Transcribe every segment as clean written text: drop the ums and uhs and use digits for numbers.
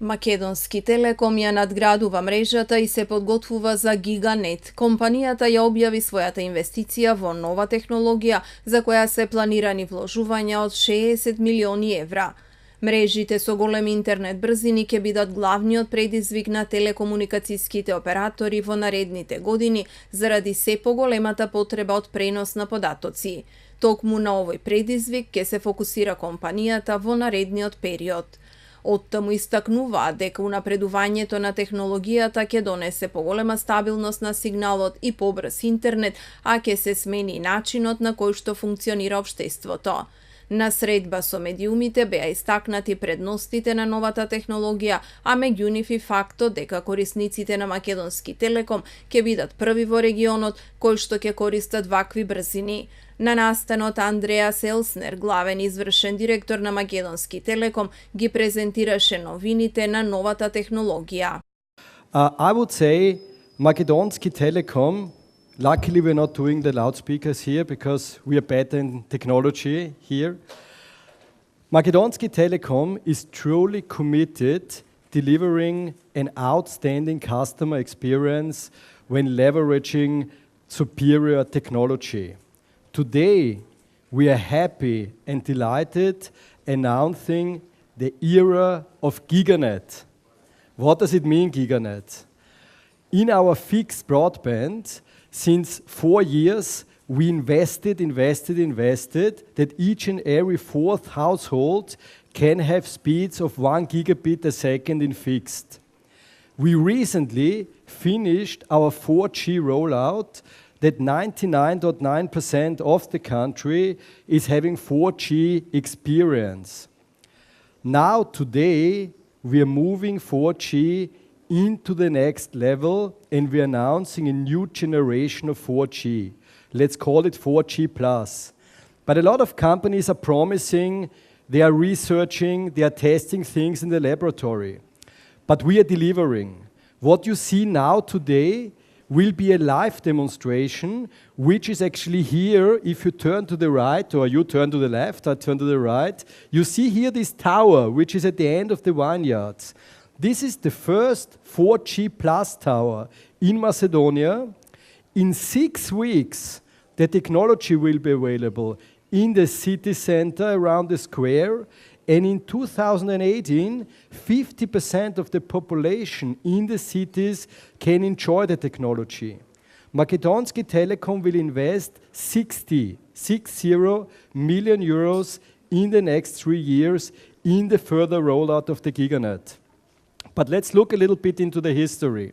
Македонски Телеком ја надградува мрежата и се подготвува за Гиганет. Компанијата ја објави својата инвестиција во нова технологија за која се планирани вложувања од 60 милиони евра. Мрежите со големи интернет брзини ќе бидат главниот предизвик на телекомуникацијските оператори во наредните години заради се поголемата потреба од пренос на податоци. Токму на овој предизвик ќе се фокусира компанијата во наредниот период. Оттаму истакнуваат дека унапредувањето на технологијата ќе донесе поголема стабилност на сигналот и побрз интернет, а ќе се смени начинот на кој што функционира општеството. На средба со медиумите беа истакнати предностите на новата технологија, а меѓу нив и фактот дека корисниците на Македонски Телеком ќе бидат први во регионот кои што ќе користат вакви брзини. На настанот Андреа Селснер, главен извршен директор на Македонски Телеком, ги презентираше новините на новата технологија. I would say Македонски Telekom, luckily we're not doing the loudspeakers here because we are better in technology here. Македонски Telekom is truly committed delivering an outstanding customer experience when leveraging superior technology. Today, we are happy and delighted announcing the era of Giganet. What does it mean, Giganet? In our fixed broadband, since 4 years, we invested that each and every fourth household can have speeds of 1 gigabit a second in fixed. We recently finished our 4G rollout that 99.9% of the country is having 4G experience. Now, today, we are moving 4G into the next level and we are announcing a new generation of 4G. Let's call it 4G+. But a lot of companies are promising, they are researching, they are testing things in the laboratory. But we are delivering. What you see now today will be a live demonstration, which is actually here. If you turn to the right, or you turn to the left, I turn to the right, you see here this tower, which is at the end of the vineyards. This is the first 4G plus tower in Macedonia. In 6 weeks, the technology will be available in the city center around the square. And in 2018, 50% of the population in the cities can enjoy the technology. Македонски Telecom will invest 60 million euros in the next 3 years in the further rollout of the Giganet. But let's look a little bit into the history.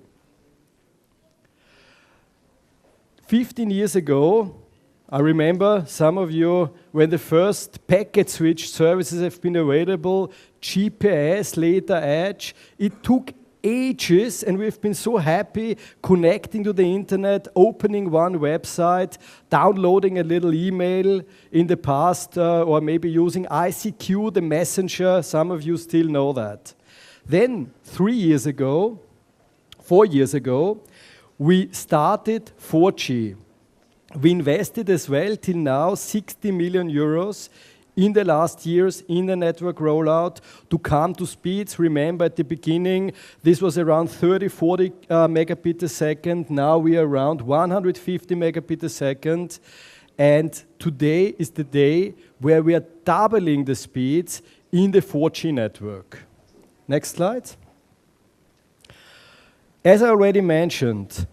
15 years ago, I remember some of you when the first packet switch services have been available, GPS, later Edge. It took ages and we've been so happy connecting to the internet, opening one website, downloading a little email in the past, or maybe using ICQ, the messenger. Some of you still know that. Then 4 years ago, we started 4G. We invested as well till now 60 million euros in the last years in the network rollout to come to speeds. Remember at the beginning, this was around 30, 40 megabit a second. Now we are around 150 megabit a second. And today is the day where we are doubling the speeds in the 4G network. Next slide. As I already mentioned,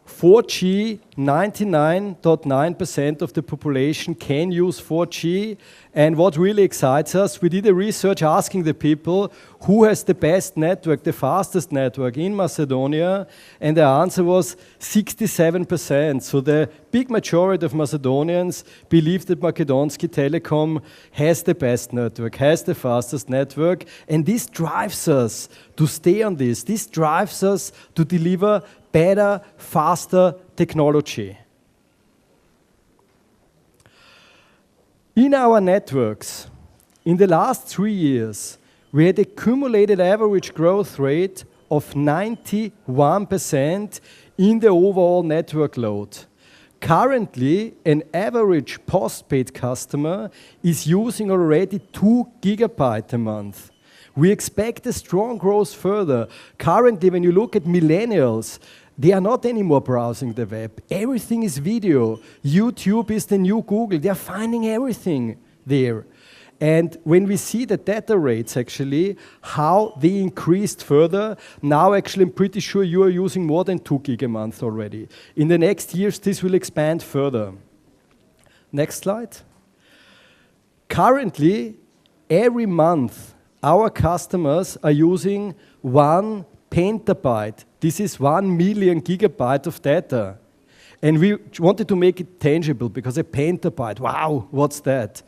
4G, 99.9% of the population can use 4G. And what really excites us, we did a research asking the people who has the best network, the fastest network in Macedonia, and the answer was 67%. So the big majority of Macedonians believe that Македонски Telecom has the best network, has the fastest network, and this drives us to stay on this. This drives us to deliver better, faster technology. In our networks, in the last 3 years, we had a cumulated average growth rate of 91% in the overall network load. Currently, an average postpaid customer is using already 2 gigabytes a month. We expect a strong growth further. Currently, when you look at millennials, they are not anymore browsing the web. Everything is video. YouTube is the new Google. They are finding everything there. And when we see the data rates, actually, how they increased further, now actually I'm pretty sure you are using more than 2 gig a month already. In the next years, this will expand further. Next slide. Currently, every month, our customers are using 1 petabyte. This is 1 million gigabyte of data. And we wanted to make it tangible because a petabyte, wow, what's that?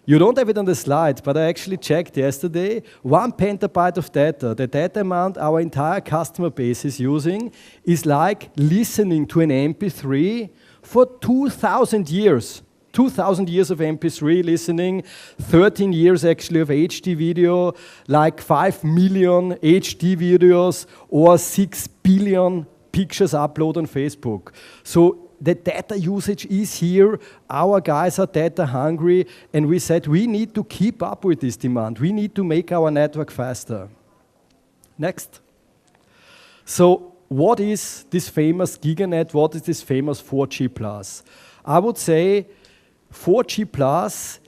You don't have it on the slide, but I actually checked yesterday. 1 petabyte of data, the data amount our entire customer base is using, is like listening to an MP3 for 2,000 years. 2,000 years of MP3 listening, 13 years actually of HD video, like 5 million HD videos or 6 billion pictures uploaded on Facebook. So the data usage is here, our guys are data hungry, and we said we need to keep up with this demand. We need to make our network faster. Next. So what is this famous GigaNet? What is this famous 4G+? I would say 4G Plus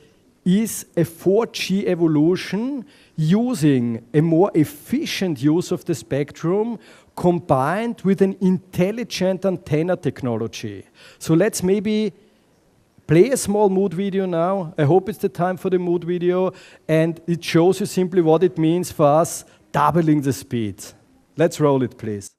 is a 4G evolution using a more efficient use of the spectrum combined with an intelligent antenna technology. So let's maybe play a small mood video now. I hope it's the time for the mood video, and it shows you simply what it means for us doubling the speed. Let's roll it, please.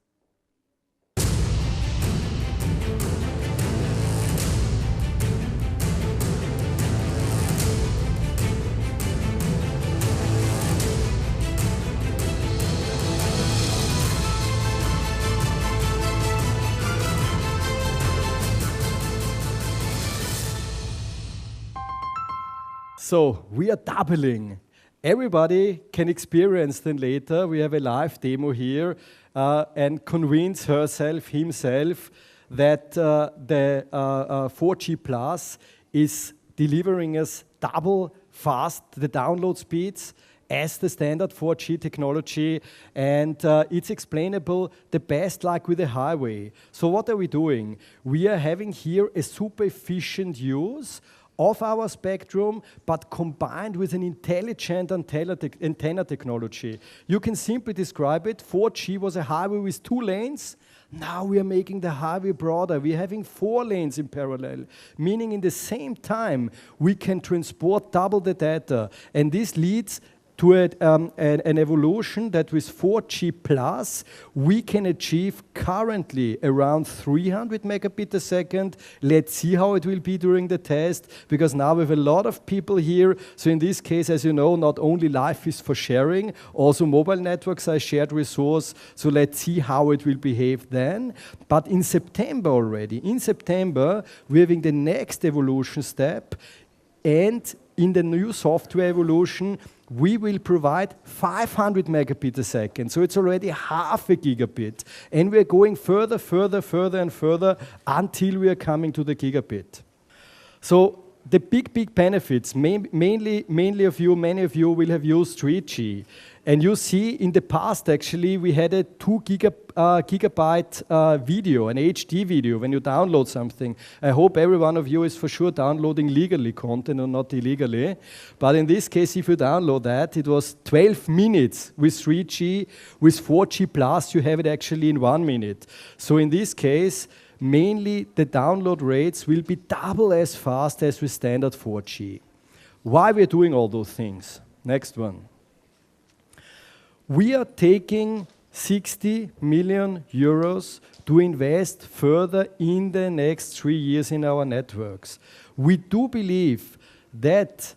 So we are doubling. Everybody can experience then later. We have a live demo here and convince himself that the 4G Plus is delivering us double fast the download speeds as the standard 4G technology, and it's explainable the best like with a highway. So what are we doing? We are having here a super efficient use of our spectrum, but combined with an intelligent antenna technology. You can simply describe it. 4G was a highway with 2 lanes. Now we are making the highway broader. We're having 4 lanes in parallel, meaning in the same time we can transport double the data. And this leads to an evolution that with 4G Plus, we can achieve currently around 300 megabit a second. Let's see how it will be during the test, because now we have a lot of people here. So in this case, as you know, not only life is for sharing, also mobile networks are a shared resource. So let's see how it will behave then. But in September already, we're having the next evolution step, and in the new software evolution, we will provide 500 megabit a second. So it's already half a gigabit. And we're going further and further until we are coming to the gigabit. So the big benefits, many of you will have used 3G. And you see in the past, actually, we had a 2 gigabyte video, an HD video, when you download something. I hope every one of you is for sure downloading legally content and not illegally. But in this case, if you download that, it was 12 minutes with 3G. With 4G Plus, you have it actually in 1 minute. So in this case, mainly the download rates will be double as fast as with standard 4G. Why we're doing all those things? Next one. We are taking 60 million euros to invest further in the next 3 years in our networks. We do believe that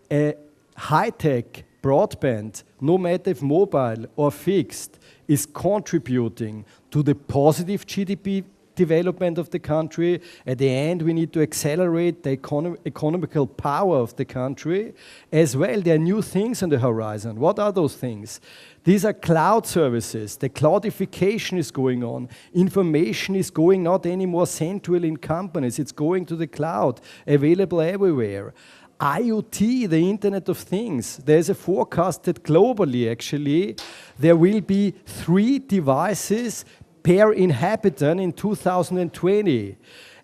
a high-tech broadband, no matter if mobile or fixed, is contributing to the positive GDP development of the country. At the end, we need to accelerate the economical power of the country. As well, there are new things on the horizon. What are those things? These are cloud services. The cloudification is going on. Information is going not anymore central in companies. It's going to the cloud, available everywhere. IoT, the Internet of Things. There's a forecast that globally, actually, there will be 3 devices per inhabitant in 2020.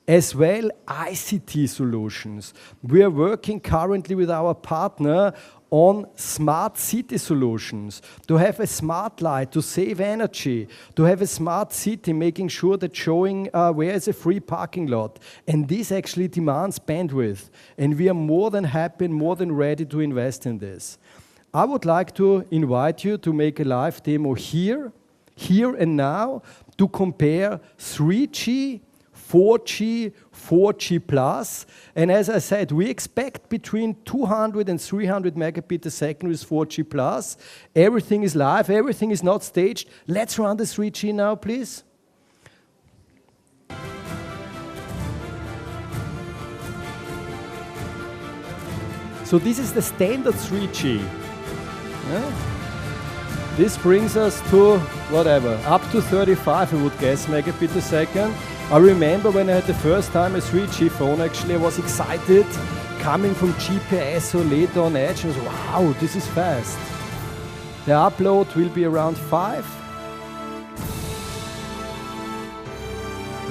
As well, ICT solutions. We are working currently with our partner on smart city solutions, to have a smart light, to save energy, to have a smart city, making sure that showing where is a free parking lot. And this actually demands bandwidth. And we are more than happy and more than ready to invest in this. I would like to invite you to make a live demo here and now, to compare 3G, 4G, 4G plus, and as I said, we expect between 200 and 300 megabit a second with 4G plus. Everything is live, everything is not staged. Let's run the 3G now, please. So this is the standard 3G. Yeah? This brings us to whatever, up to 35, I would guess, megabit a second. I remember when I had the first time a 3G phone, actually I was excited, coming from GPS or later on edge, and I was, wow, this is fast. The upload will be around 5.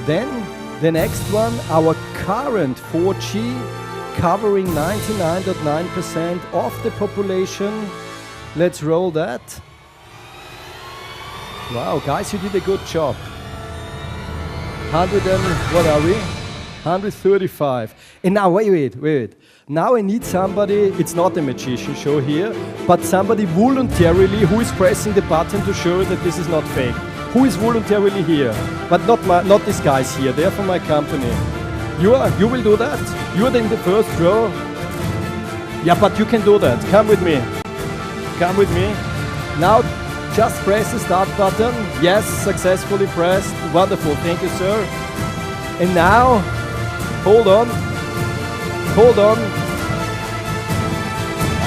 Then the next one, our current 4G, covering 99.9% of the population. Let's roll that. Wow, guys, you did a good job. 100 and, what are we? 135. And now, wait. Now I need somebody, it's not a magician show here, but somebody voluntarily who is pressing the button to show that this is not fake. Who is voluntarily here? But not these guys here, they're from my company. You will do that? You're in the first row. Yeah, but you can do that. Come with me. Come with me. Now, just press the start button. Yes, successfully pressed. Wonderful, thank you, sir. And now, hold on.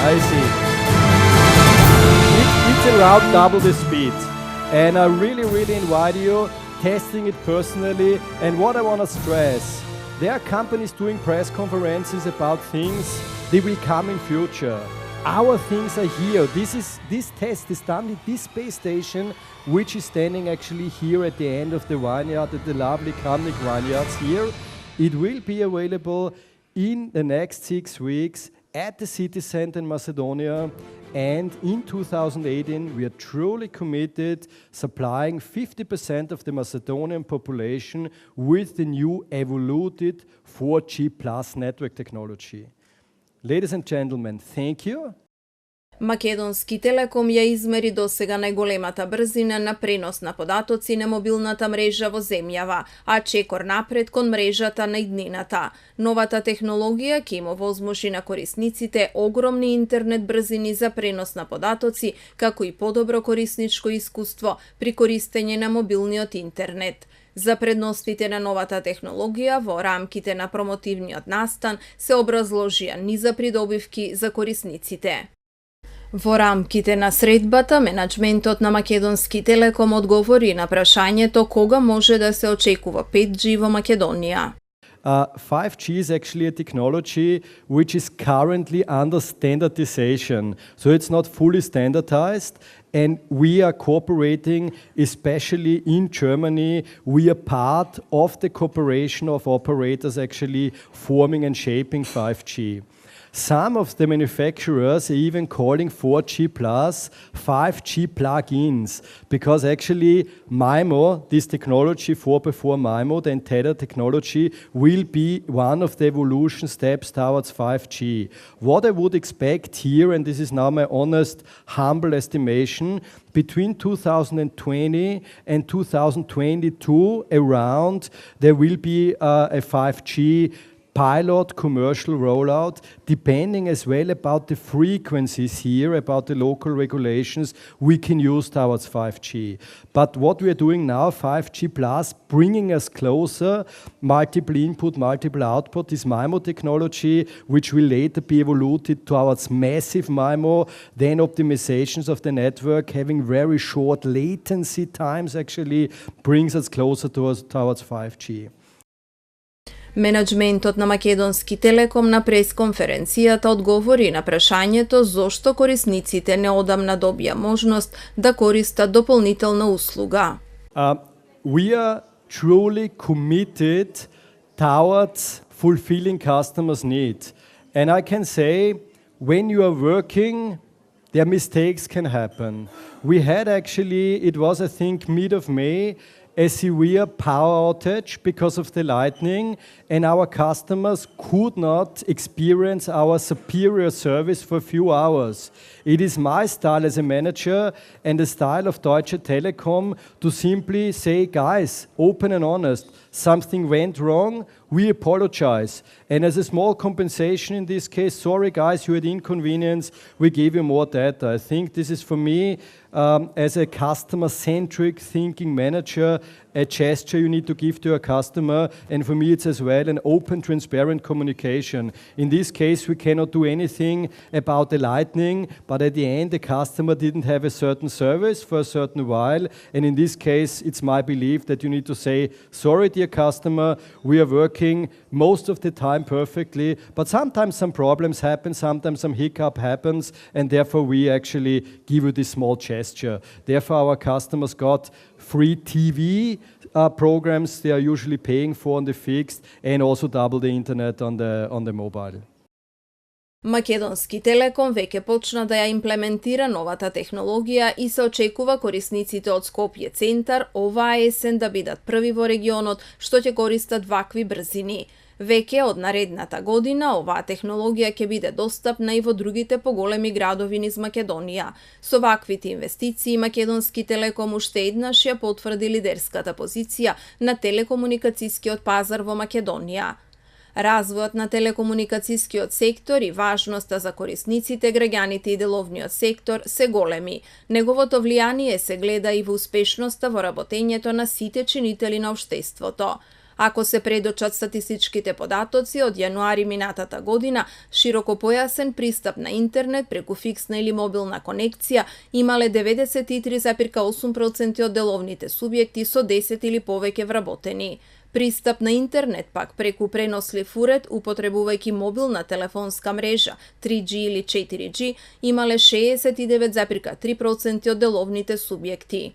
I see. It's around double the speed. And I really invite you, testing it personally. And what I want to stress, there are companies doing press conferences about things that will come in future. Our things are here. This test is done at this space station, which is standing actually here at the end of the vineyard, at the lovely Kamnik vineyards here. It will be available in the next 6 weeks at the city center in Macedonia. And in 2018, we are truly committed supplying 50% of the Macedonian population with the new evoluted 4G plus network technology. Ladies and gentlemen, thank you. Македонски Телеком ја измери досега најголемата брзина на пренос на податоци на мобилната мрежа во земјава, а чекор напред кон мрежата на иднината. Новата технологија ќе им овозможи на корисниците огромни интернет брзини за пренос на податоци, како и подобро корисничко искуство при користење на мобилниот интернет. За предностите на новата технологија во рамките на промотивниот настан се образложија низа придобивки за корисниците. Во рамките на средбата, менаџментот на Македонски Телеком одговори на прашањето кога може да се очекува 5G во Македонија. 5G is actually a technology which is currently under standardization. So it's not fully standardized, and we are cooperating, especially in Germany. We are part of the cooperation of operators actually forming and shaping 5G. Some of the manufacturers are even calling 4G plus 5G plug-ins, because actually MIMO, this technology 4x4 MIMO, the antenna technology, will be one of the evolution steps towards 5G. What I would expect here, and this is now my honest, humble estimation, between 2020 and 2022 around, there will be a 5G pilot commercial rollout, depending as well about the frequencies here, about the local regulations we can use towards 5G. But what we are doing now, 5G plus, bringing us closer, multiple input, multiple output, this MIMO technology, which will later be evoluted towards massive MIMO, then optimizations of the network, having very short latency times actually, brings us closer towards 5G. Менеджментот на Македонски Телеком на пресконференцијата одговори на прашањето зошто корисниците неодамна добија можност да користат дополнителна услуга. We are truly committed towards fulfilling customers' needs. And I can say, when you are working, their mistakes can happen. We had actually, it was I think mid of May, a severe power outage because of the lightning, and our customers could not experience our superior service for a few hours. It is my style as a manager and the style of Deutsche Telekom to simply say, guys, open and honest, something went wrong, we apologize. And as a small compensation in this case, sorry guys, you had inconvenience, we gave you more data. I think this is for me, as a customer-centric thinking manager, a gesture you need to give to a customer, and for me it's as well an open, transparent communication. In this case, we cannot do anything about the lightning, but at the end the customer didn't have a certain service for a certain while, and in this case it's my belief that you need to say, sorry dear customer, we are working most of the time perfectly, but sometimes some problems happen, sometimes some hiccup happens, and therefore we actually give you this small gesture. Therefore our customers got free TV programs they are usually paying for on the fixed, and also double the internet on the mobile. Македонски Телеком веќе почна да ја имплементира новата технологија и се очекува корисниците од Скопје центар оваа есен да бидат први во регионот што ќе користат вакви брзини. Веќе од наредната година оваа технологија ќе биде достапна и во другите поголеми градови низ Македонија. Со ваквите инвестиции Македонски Телеком уште еднаш ја потврди лидерската позиција на телекомуникацијскиот пазар во Македонија. Развојот на телекомуникацијскиот сектор и важноста за корисниците, граѓаните и деловниот сектор се големи. Неговото влијание се гледа и во успешноста во работењето на сите чинители на општеството. Ако се предочат статистичките податоци, од јануари минатата година, широкопојасен пристап на интернет преку фиксна или мобилна конекција имале 93,8% од деловните субјекти со 10 или повеќе вработени. Пристап на интернет пак преку пренослив уред, употребувајќи мобилна телефонска мрежа 3G или 4G, имале 69,3% од деловните субјекти.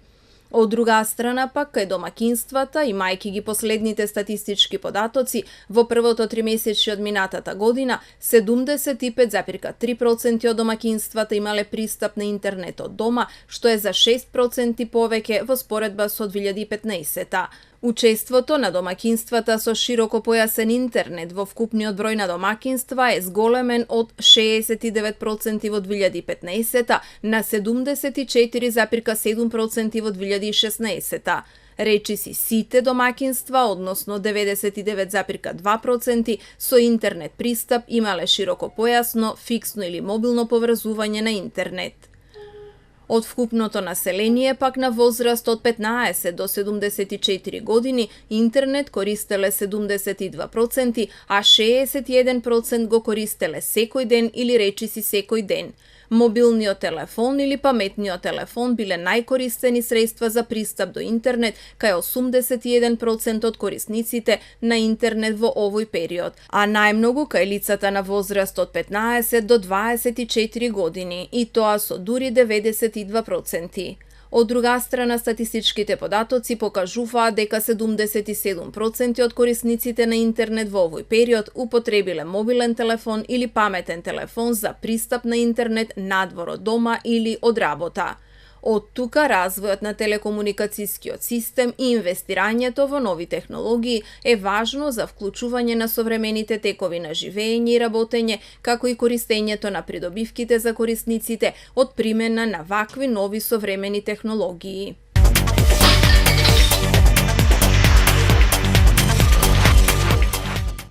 Од друга страна пак, кај домакинствата, имајќи ги последните статистички податоци, во првото тримесечје од минатата година, 75,3% од домакинствата имале пристап на интернет од дома, што е за 6% повеќе во споредба со 2015-та. Учеството на домакинствата со широкопојасен интернет во вкупниот број на домакинства е зголемен од 69% во 2015-та на 74,7% во 2016-та. Речиси сите домакинства, односно 99,2% со интернет пристап имале широкопојасно, фиксно или мобилно поврзување на интернет. Од вкупното население пак на возраст од 15 до 74 години интернет користеле 72%, а 61% го користеле секој ден или речиси секој ден. Мобилниот телефон или паметниот телефон биле најкористени средства за пристап до интернет, кај 81% од корисниците на интернет во овој период, а најмногу кај лицата на возраст од 15 до 24 години, и тоа со дури 92%. Од друга страна, статистичките податоци покажуваат дека 77% од корисниците на интернет во овој период употребиле мобилен телефон или паметен телефон за пристап на интернет надвор од дома или од работа. Од тука развојот на телекомуникацијскиот систем и инвестирањето во нови технологии е важно за вклучување на современите текови на живење и работење, како и користењето на придобивките за корисниците од примена на вакви нови современи технологии.